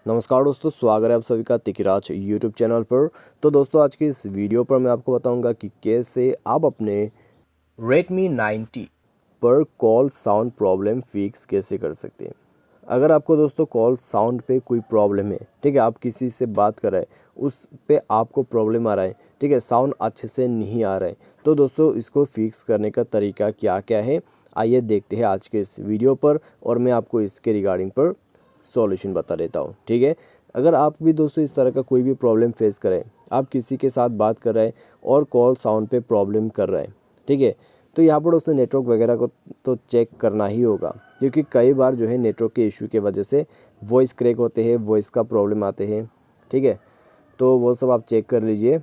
नमस्कार दोस्तों, स्वागत है आप सभी का तिकराज यूट्यूब चैनल पर। तो दोस्तों, आज की इस वीडियो पर मैं आपको बताऊंगा कि कैसे आप अपने Redmi 90 पर कॉल साउंड प्रॉब्लम फिक्स कैसे कर सकते हैं। अगर आपको दोस्तों कॉल साउंड पे कोई प्रॉब्लम है, ठीक है, आप किसी से बात कर रहे हैं, उस पे आपको प्रॉब्लम आ रहा है, ठीक है, साउंड अच्छे से नहीं आ रहा है, तो दोस्तों इसको फिक्स करने का तरीका क्या क्या है, आइए देखते हैं आज के इस वीडियो पर और मैं आपको इसके रिगार्डिंग पर सॉल्यूशन बता देता हूँ। ठीक है, अगर आप भी दोस्तों इस तरह का कोई भी प्रॉब्लम फेस करें, आप किसी के साथ बात कर रहे हैं और कॉल साउंड पे प्रॉब्लम कर रहे हैं, ठीक है, तो यहाँ पर दोस्तों नेटवर्क वगैरह को तो चेक करना ही होगा, क्योंकि कई बार जो है नेटवर्क के इशू के वजह से वॉइस क्रैक होते हैं, वॉइस का प्रॉब्लम आते हैं, ठीक है, तो वो सब आप चेक कर लीजिए।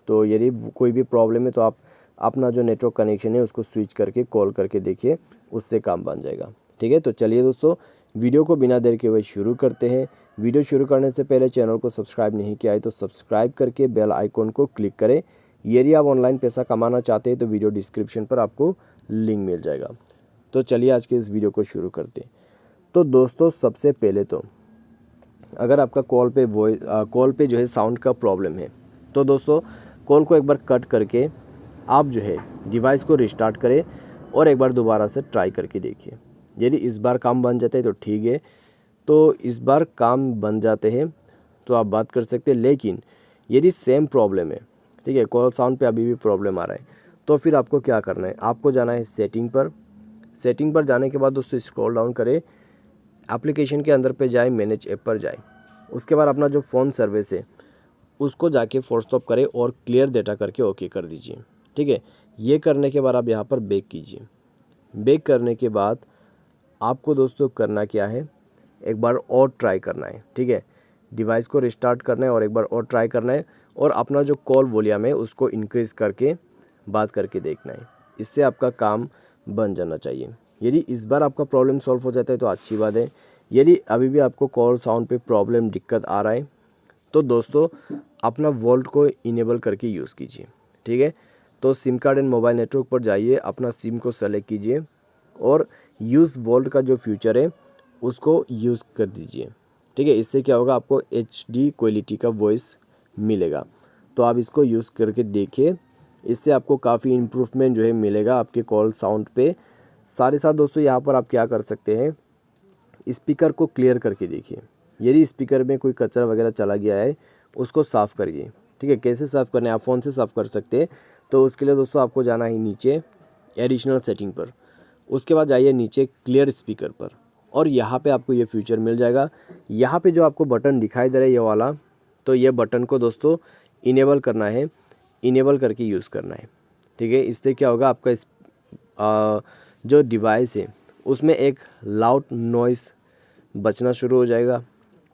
तो यदि कोई भी प्रॉब्लम है तो आप अपना जो नेटवर्क कनेक्शन है उसको स्विच करके कॉल करके देखिए, उससे काम बन जाएगा। ठीक है, तो चलिए दोस्तों वीडियो को बिना देर के हुए शुरू करते हैं। वीडियो शुरू करने से पहले चैनल को सब्सक्राइब नहीं किया है तो सब्सक्राइब करके बेल आइकॉन को क्लिक करें। यदि आप ऑनलाइन पैसा कमाना चाहते हैं तो वीडियो डिस्क्रिप्शन पर आपको लिंक मिल जाएगा। तो चलिए आज के इस वीडियो को शुरू करते हैं। तो दोस्तों सबसे पहले तो अगर आपका कॉल पे जो है साउंड का प्रॉब्लम है, तो दोस्तों कॉल को एक बार कट करके आप जो है डिवाइस को रिस्टार्ट करें और एक बार दोबारा से ट्राई करके देखिए। यदि इस बार काम बन जाता है तो ठीक है, तो इस बार काम बन जाते हैं तो आप बात कर सकते हैं। लेकिन यदि सेम प्रॉब्लम है, ठीक है, कॉल साउंड पे अभी भी प्रॉब्लम आ रहा है, तो फिर आपको क्या करना है, आपको जाना है सेटिंग पर। सेटिंग पर जाने के बाद दोस्तों स्क्रॉल डाउन करें, एप्लीकेशन के अंदर पे जाए, मैनेज ऐप पर जाए, उसके बाद अपना जो फ़ोन सर्विस है उसको जाके फोर्स स्टॉप करें और क्लियर डेटा करके ओके कर दीजिए। ठीक है, ये करने के बाद आप यहाँ पर बैक कीजिए। बैक करने के बाद आपको दोस्तों करना क्या है, एक बार और ट्राई करना है। ठीक है, डिवाइस को रिस्टार्ट करना है और एक बार और ट्राई करना है और अपना जो कॉल वॉल्यूम है उसको इंक्रीज़ करके बात करके देखना है। इससे आपका काम बन जाना चाहिए। यदि इस बार आपका प्रॉब्लम सॉल्व हो जाता है तो अच्छी बात है। यदि अभी भी आपको कॉल साउंड पे प्रॉब्लम दिक्कत आ रहा है तो दोस्तों अपना वोल्ट को इनेबल करके यूज़ कीजिए। ठीक है, तो SIM card and mobile network पर जाइए, अपना सिम को सेलेक्ट कीजिए और यूज़ वोल्ट का जो फीचर है उसको यूज़ कर दीजिए। ठीक है, इससे क्या होगा, आपको HD क्वालिटी का वॉइस मिलेगा। तो आप इसको यूज़ करके देखिए, इससे आपको काफ़ी इम्प्रूवमेंट जो है मिलेगा आपके कॉल साउंड पे। साथ दोस्तों यहाँ पर आप क्या कर सकते हैं, स्पीकर को क्लियर करके देखिए। यदि स्पीकर में कोई कचरा वगैरह चला गया है उसको साफ़ करिए। ठीक है, कैसे साफ़ करना है, आप फ़ोन से साफ़ कर सकते हैं। तो उसके लिए दोस्तों आपको जाना है नीचे एडिशनल सेटिंग पर, उसके बाद जाइए नीचे क्लियर स्पीकर पर और यहाँ पे आपको ये फीचर मिल जाएगा। यहाँ पे जो आपको बटन दिखाई दे रहा है ये वाला, तो ये बटन को दोस्तों इनेबल करना है, इनेबल करके यूज़ करना है। ठीक है, इससे क्या होगा, आपका जो डिवाइस है उसमें एक लाउड नॉइस बचना शुरू हो जाएगा।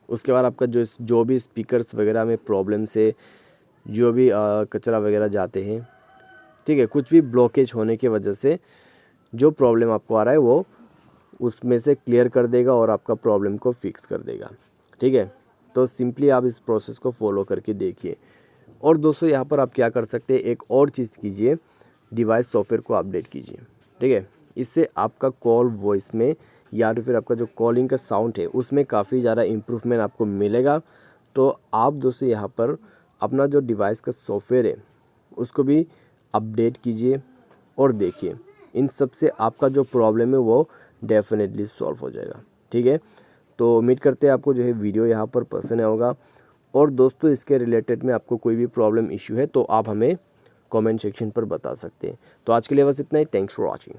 उसके बाद आपका जो भी स्पीकर्स वगैरह में प्रॉब्लम से जो भी कचरा वगैरह जाते हैं, ठीक है, कुछ भी ब्लॉकेज होने की वजह से जो प्रॉब्लम आपको आ रहा है वो उसमें से क्लियर कर देगा और आपका प्रॉब्लम को फिक्स कर देगा। ठीक है, तो सिंपली आप इस प्रोसेस को फॉलो करके देखिए। और दोस्तों यहाँ पर आप क्या कर सकते हैं, एक और चीज़ कीजिए, डिवाइस सॉफ्टवेयर को अपडेट कीजिए। ठीक है, इससे आपका कॉल वॉइस में या तो फिर आपका जो कॉलिंग का साउंड है उसमें काफ़ी ज़्यादा इम्प्रूवमेंट आपको मिलेगा। तो आप दोस्तों यहाँ पर अपना जो डिवाइस का सॉफ्टवेयर है उसको भी अपडेट कीजिए और देखिए, इन सब से आपका जो प्रॉब्लम है वो डेफिनेटली सॉल्व हो जाएगा। ठीक है, तो उम्मीद करते हैं आपको जो है वीडियो यहाँ पर पसंद आया होगा। और दोस्तों इसके रिलेटेड में आपको कोई भी प्रॉब्लम इश्यू है तो आप हमें कमेंट सेक्शन पर बता सकते हैं। तो आज के लिए बस इतना ही। Thanks for watching.